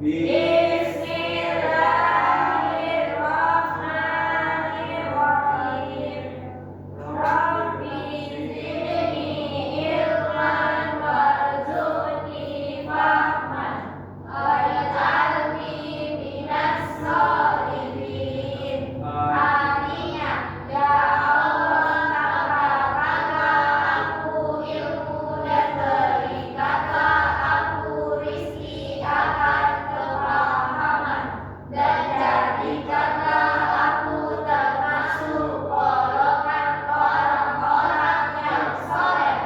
Bismillahirrahmanirrahim. Rabbi zidni ilman warzuqni fahman waj'alni minas sholihin. Artinya, ya Allah, tambahkanlah aku ilmu dan berikanlah aku rizki akan kepahaman, dan jadikanlah aku termasuk golongan orang-orang yang soleh.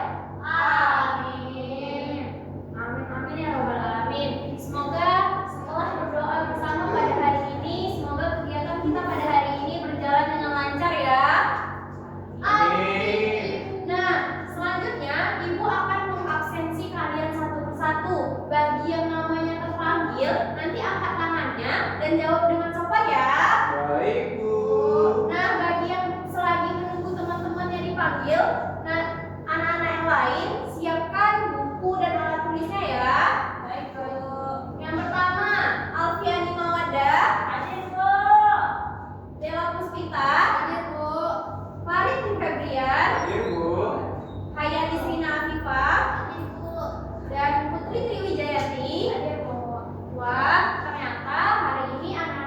Amin. Amin amin ya robbal alamin. Semoga setelah berdoa bersama pada hari ini, semoga kegiatan kita pada hari ini berjalan dengan lancar ya. Amin. Nah, selanjutnya Ibu akan mengabsensi kalian satu persatu. Bagi yang namanya terpanggil, nanti angkat tangannya dan jawab dengan sopan ya. Baik, Bu. Nah, bagi yang selagi menunggu teman-temannya dipanggil, nah anak-anak yang lain siapkan buku dan alat tulisnya ya. Baik, Bu. Yang pertama, Alfiani Mawadah. Hadir, Bu. Dela Puspita. Hadir, Bu. Farid Febrian. Hadir, Bu. Hayati Srina Afifah. Hadir, Bu. Dan Putri Triwijayati. Hadir, Bu. Wah, ternyata hari ini anak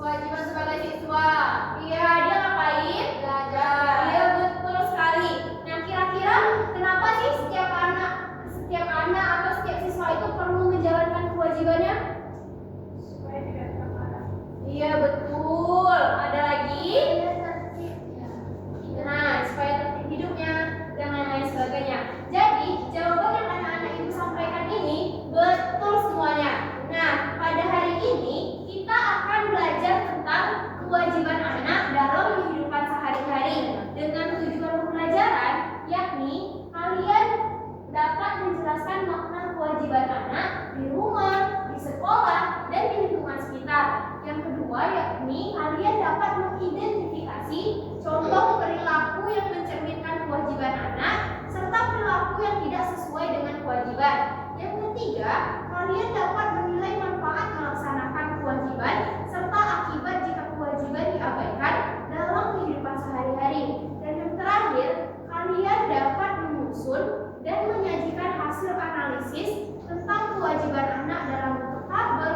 Kewajiban sebagai siswa. Iya, dia ngapain? Belajar. Iya, betul sekali. Nah, kira-kira kenapa sih setiap anak atau setiap siswa itu perlu menjalankan kewajibannya? Supaya tidak terlambat. Iya, betul. Ada lagi? Nah, supaya tertib hidupnya dan lain-lain sebagainya. Jadi, jawaban yang anak-anak ibu sampaikan ini betul semuanya. Nah, pada hari ini kita akan belajar tentang kewajiban anak dalam kehidupan sehari-hari dengan tujuan pembelajaran, yakni kalian dapat menjelaskan makna kewajiban anak di rumah, di sekolah, dan di lingkungan sekitar. Yang kedua, yakni kalian dapat mengidentifikasi contoh perilaku yang mencerminkan kewajiban anak serta perilaku yang tidak sesuai dengan kewajiban. Yang ketiga, kalian dapat menilai manfaat melaksanakan kewajiban serta akibat jika kewajiban diabaikan dalam kehidupan sehari-hari. Dan yang terakhir, kalian dapat menyusun dan menyajikan hasil analisis tentang kewajiban anak dalam bentuk tabel,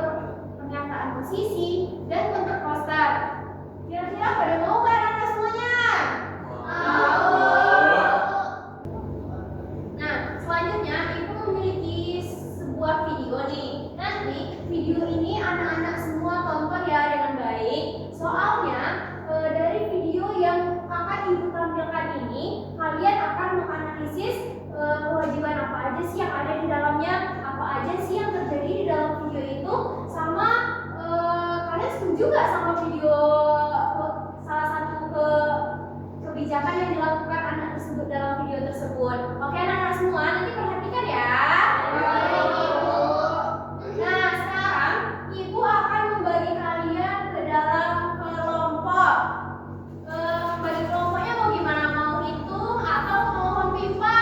pernyataan posisi, dan bentuk poster. Kira-kira pada mau nggak anak semuanya? Mau. Nah, selanjutnya ibu memiliki sebuah video nih. Nanti video ini anak-anak semua tonton ya dengan baik. Soalnya dari video yang akan ibu tampilkan ini, kalian akan menganalisis kewajiban apa aja sih yang ada di dalamnya, apa aja sih yang terjadi di dalam video itu, sama kalian setuju nggak sama video salah satu kebijakan yang dilakukan anak tersebut dalam video tersebut. Oke anak-anak semua, nanti perhatikan ya. Nah, sekarang ibu akan membagi kalian ke dalam kelompok. Bagi kelompoknya mau gimana? Mau hitung atau mau pipa?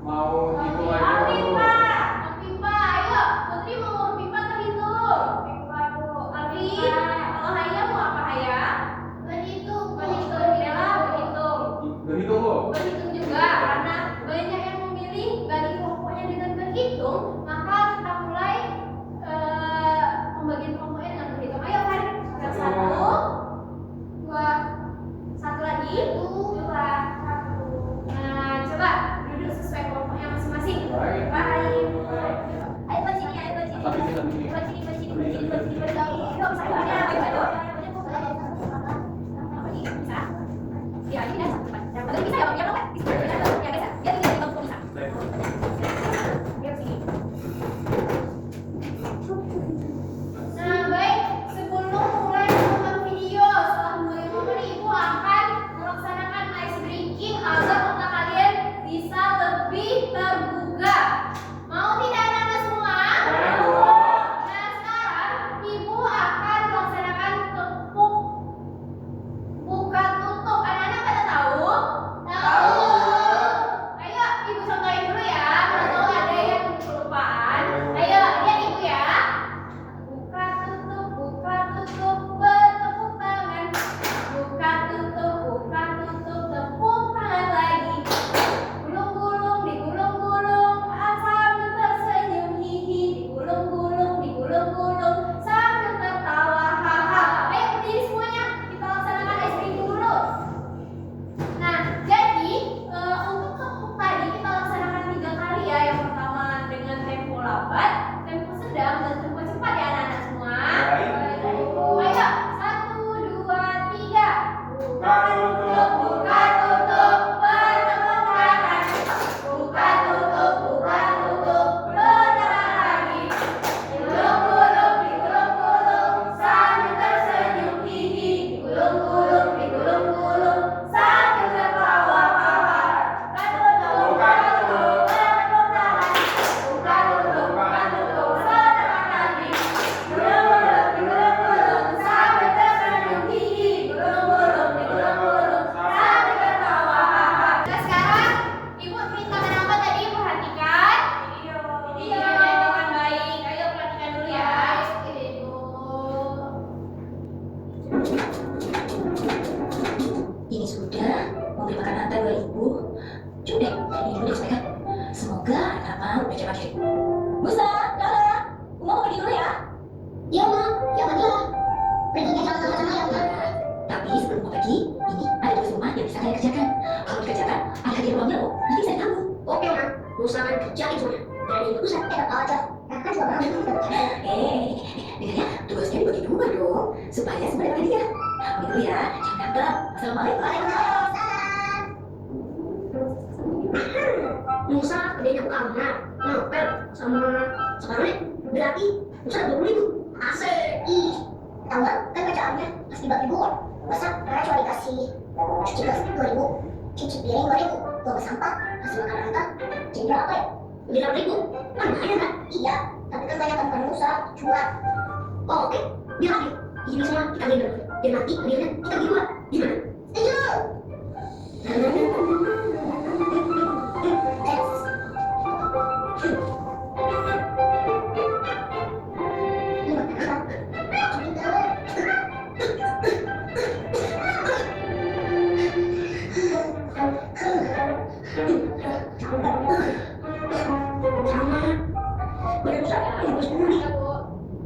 Mau hitung aja Mau dulu. pipa. Mau pipa. Ayo, Putri mau pipa terhitung. Pipa Bu. Abi, kalau Haya mau apa Haya? Berhitung. Berhitung. Bella berhitung. Berhitung Bu. Berhitung juga karena banyak sebelum mau pergi, ini ada tugas rumah yang bisa kalian kerjakan. Kalau dikerjakan, ada hadiah uangnya loh. Nanti bisa ditanggung. Oke, Ma. Usahakan kerjain semuanya. Dan itu usah enak aja. Kan juga bakal dengar ya, tugasnya dibagi dua dong, supaya semua dapat hadiah. Begitu ya, jangan ngambek. Assalamualaikum. Waalaikumsalam. Musa gedenya buka amanah, ngapel sama sekarang berarti Musa dapat 20.000. Asik. Ih, tahu nggak? Kan kerjaannya pasti bagi dua. Masa Rara cuma dikasih cuci beras 2.000, cuci piring 2.000, buang sampah, kasih makan rata, jadi berapa ya? Lebih 6.000. Kan lumayan kan? Iya, tapi kan banyak kan Musa cuma. Oh, oke, biar adil. Ini semua kita ambil dulu. Biar nanti hadiahnya kita bagi dua. Gimana? Setuju.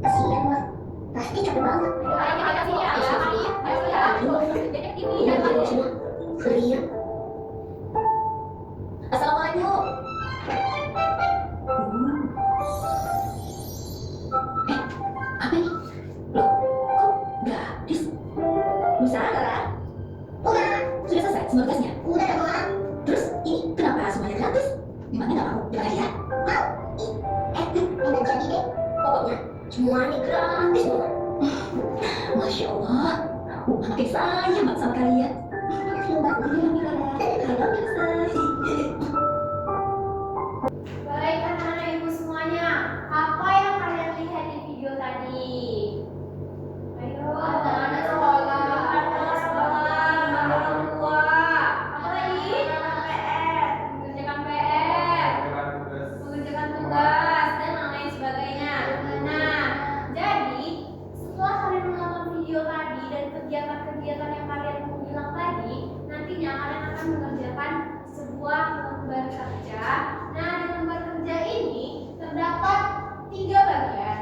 Kasihan mah, pasti capek banget. Kalian. Assalamualaikum. Apa ini? Loh, kok gratis? Musa, Rara? Udah. Sudah selesai semua tugasnya? Udah, Ma. Terus ini kenapa semuanya gratis? Memangnya nggak mau dapat hadiah? Mau. Enak jadi deh. Pokoknya semuanya gratis banget. Masya Allah, makin sayang banget sama kalian. Baik anak-anak ibu semuanya, apa yang kalian lihat di video tadi? Ayo, anak-anak sekolah, orang tua, apa lagi? Mengerjakan PR, mengerjakan tugas, dan lain sebagainya. Nah, jadi setelah kalian menonton video tadi dan kegiatan-kegiatan yang kalian bilang tadi, nantinya kalian akan mengerjakan sebuah lembar kerja. Nah, di lembar kerja ini terdapat 3 bagian.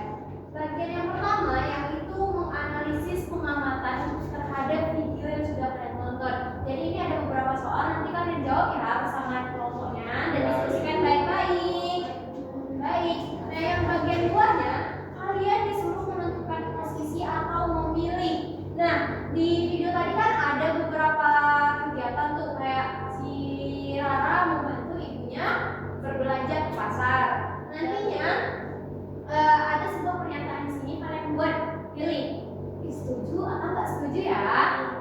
Bagian yang pertama yaitu menganalisis pengamatan terhadap video yang sudah kalian tonton. Jadi ini ada beberapa soal, nanti kalian jawab ya bersama kelompoknya dan diskusikan baik-baik. Baik. Nah, yang bagian duanya kalian disuruh menentukan posisi atau memilih. Nah, di video tadi kan ada beberapa kegiatan tuh, kayak si Rara membantu ibunya berbelanja ke pasar. Nantinya ada sebuah pernyataan di sini, kalian buat pilih setuju atau nggak setuju ya.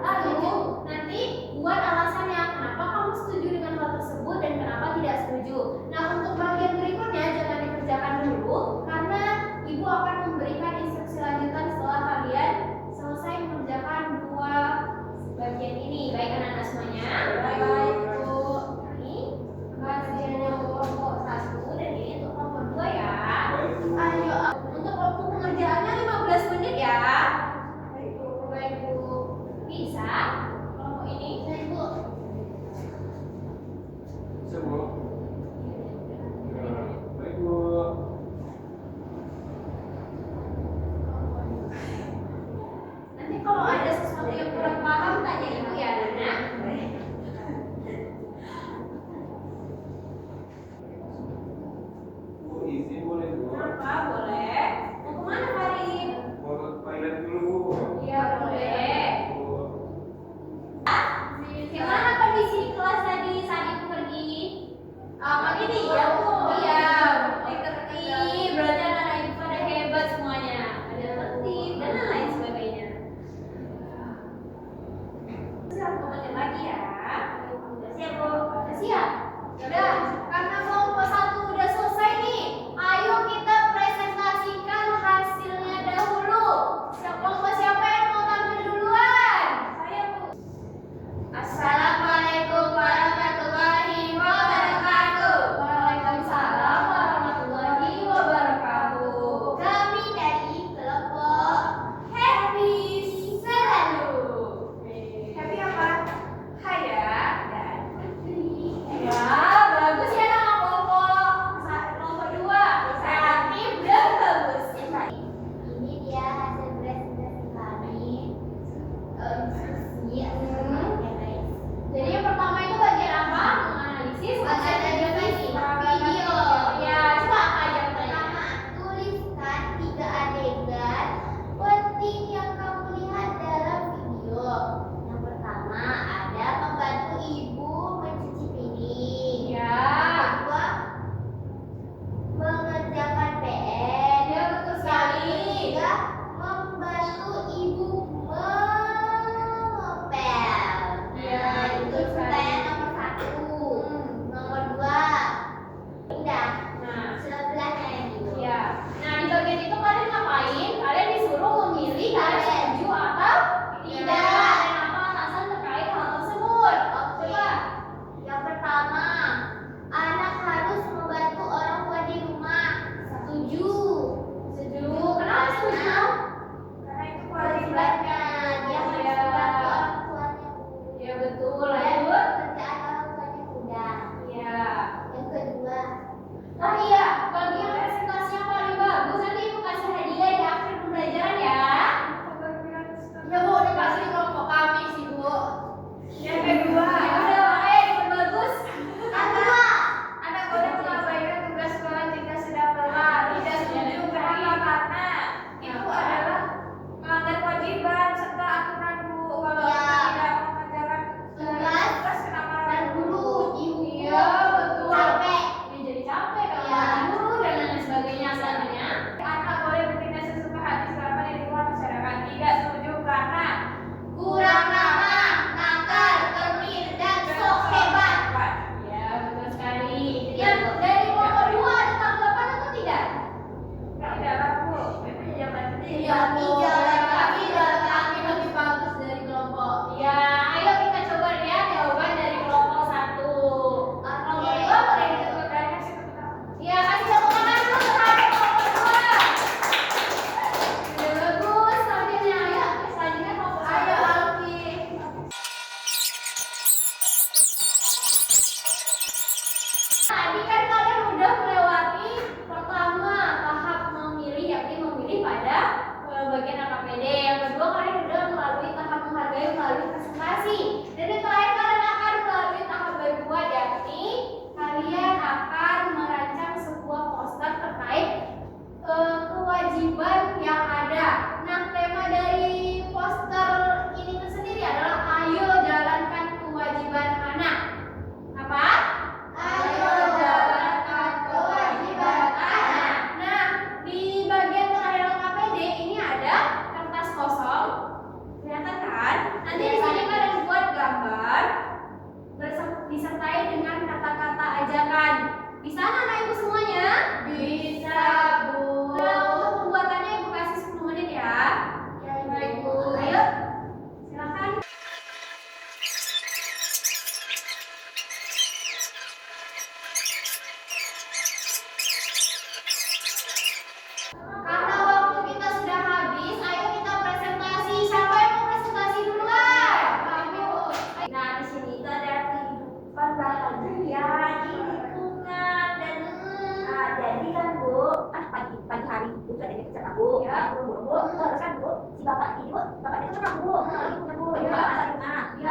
Lalu nanti buat alasannya kenapa kamu setuju dengan hal tersebut dan kenapa tidak setuju. Nah, untuk bagian berikutnya jangan dikerjakan dulu karena ibu akan memberikan instruksi lanjutan setelah kalian selesai mengerjakan 2 bagian ini. Baik anak-anak semuanya. Baik Bu. Ini bagian yang kelompok 1 dan ini untuk kelompok 2 ya. Ayo, untuk waktu pengerjaannya 15 menit ya. Baik Bu. Bisa kelompok ini? Baik Bu. Bisa, Bu. Baik, Bu. Nanti kalau ada sesuatu yang kurang paham tanya ibu ya, Nana. Bu, izin boleh, Bu? Kenapa? Boleh. Mau kemana Farid? Mau ke toilet dulu, Bu. Iya boleh. Bu. Gimana kondisi di kelas tadi saat ibu pergi? Pagi nih ya Bu. Iya, tertib. Berarti anak-anak ibu pada hebat semuanya. Ada tertib dan lain sebagainya.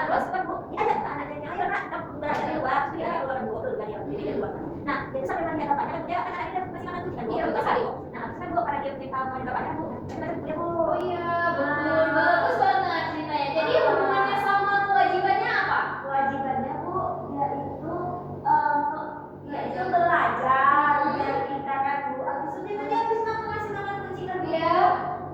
terus kan Bu, diajak ke anaknya, ayo nak kita belajar di luar, terus dia keluar Bu, keluar kan ya, jadi dia keluar. Nah, jadi sampai mandi bapaknya kan dia kan anaknya masih makan tuh kan Bu, terus hari Bu. Nah, terus kan Bu karena dia minta mandi bapaknya Bu, kita kan Bu. Oh iya, betul. Bagus banget ceritanya. Jadi hubungannya sama kewajibannya apa? Kewajibannya Bu, yaitu belajar biar kita kan Bu. Abis itu dia habis ngasih makan kucing kan Bu. Iya.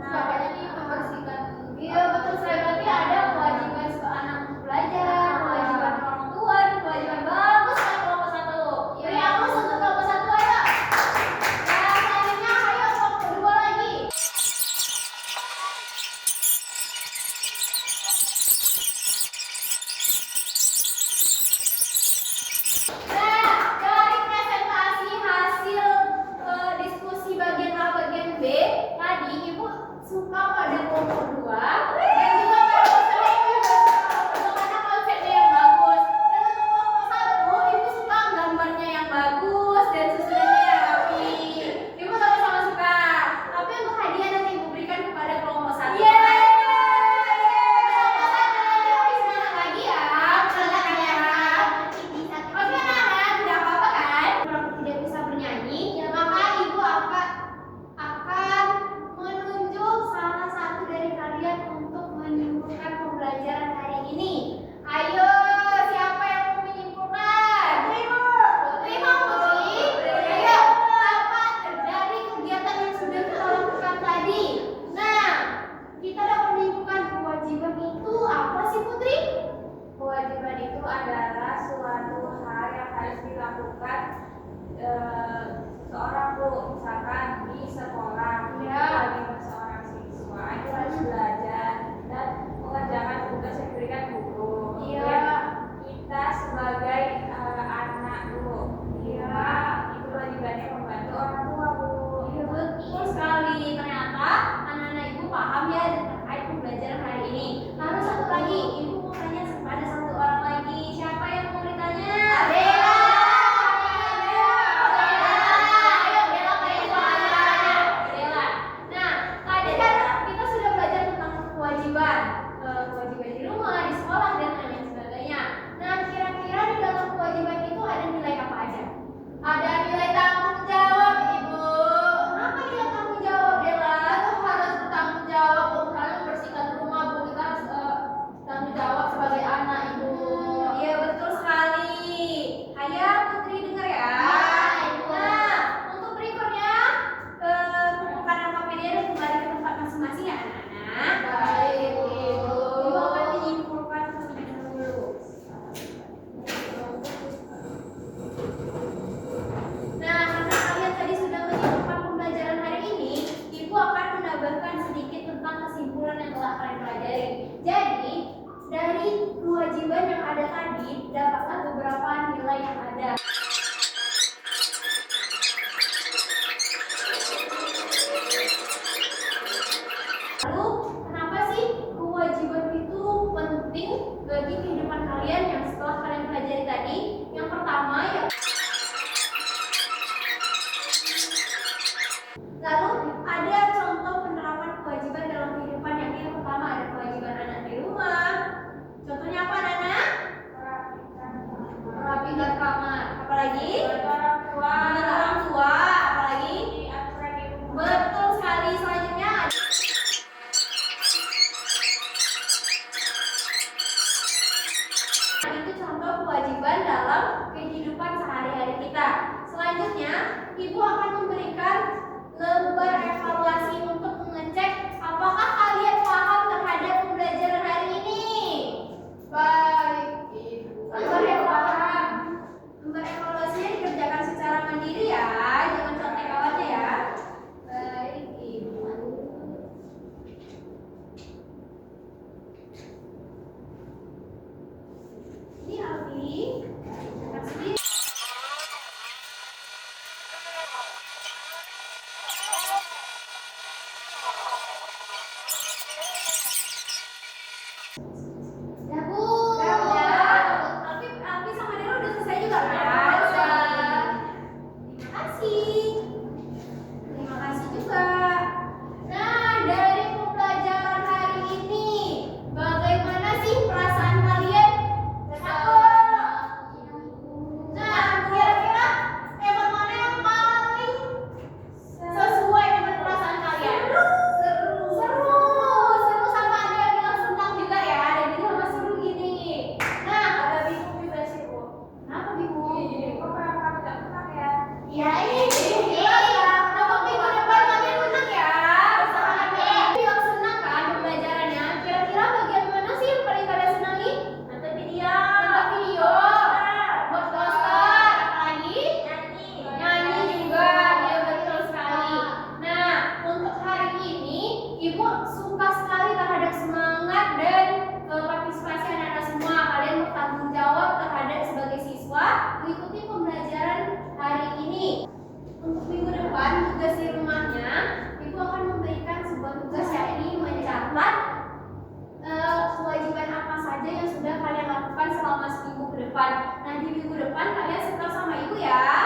Bapaknya nih membersihkan. Iya, betul sekali. Berarti ada kewajiban anak untuk belajar, kewajiban orang tua, dan kewajiban bagus kan kelompok satu. Beri aplaus untuk kelompok satu ayo. Nah, selanjutnya ayo kelompok kedua lagi. Nah, dari presentasi hasil diskusi bagian A bagian B tadi Ibu suka pada kelompok 2 dan juga pada karena konsepnya yang bagus. Dan untuk kelompok 1 Ibu suka gambarnya yang bagus dan susunannya yang rapi. Ibu sama-sama suka. Tapi untuk hadiah nanti Ibu berikan kepada kelompok 1. Lagi ya, Oke anak-anak, tidak apa-apa kan? Kalau tidak bisa bernyanyi, maka ibu akan menunjuk salah satu dari kalian untuk menyimpulkan pembelajaran hari ini. Ayo, siapa yang mau menyimpulkan? Terima Putri. Ayo, apa dari kegiatan yang sudah kita lakukan tadi? Nah, kita dapat menyimpulkan kewajiban itu apa sih Putri? Kewajiban itu adalah suatu hal yang harus dilakukan seorang Bu, misalkan di sekolah. Ya. Kewajiban seorang siswa itu harus belajar dan mengerjakan tugas yang diberikan guru. Iya. Dan kita sebagai anak Bu, Iya. itu kewajibannya membantu orang tua Bu. Iya betul sekali. Ternyata anak-anak ibu paham ya terkait pembelajaran hari ini. Lalu satu lagi, ibu mau tanya kepada satu orang lagi. Siapa yang mau ditanya? Bella. Ayo Bella kayak suaranya. Bella. Nah, tadi kan kita sudah belajar tentang kewajiban, kewajiban di rumah, di sekolah dan lain sebagainya. Nah, kira-kira di dalam kewajiban itu ada nilai apa aja? Ada nilai tanggung jawab, Ibu. Kenapa nilai tanggung jawab, Bella? Kita harus bertanggung jawab untuk selalu membersihkan rumah, Bu. Kita harus tanggung jawab sebagai anak, Ibu. Iya, betul sekali. Ayo, Putri dengar ya. Nah, untuk berikutnya, kumpulkan LKPD dan kembali ke tempat masing-masing ya, anak-anak. Baik, Ibu. Ibu akan menyimpulkan terlebih dahulu. Nah, karena kalian tadi sudah menyimpulkan pembelajaran hari ini, Ibu akan menambahkan sedikit tentang kesimpulan yang telah kalian pelajari. Jadi, dari kewajiban yang ada tadi, dapatlah beberapa nilai yang ada. Lalu, kenapa sih kewajiban itu penting bagi kehidupan kalian yang setelah kalian pelajari tadi? Yang pertama, ya. Lalu ada contoh penerapan kewajiban dalam kehidupan yang pertama ada kewajiban anak di rumah. Contohnya apa, Nana? Merapikan kamar. Apalagi? Orang tua. Orang tua. Apalagi? Aturan di rumah. Betul sekali. Selanjutnya itu contoh kewajiban dalam kehidupan sehari-hari kita. Selanjutnya, Ibu akan memberikan lembar evaluasi untuk mengecek apakah kalian paham terhadap pembelajaran hari ini. Baik, Ibu. Lembar evaluasinya dikerjakan secara mandiri ya, jangan contek kawannya ya. Baik, Ibu. Ini Aldi. Cetak sendiri. depan. Nah, di minggu depan kalian setor sama ibu ya.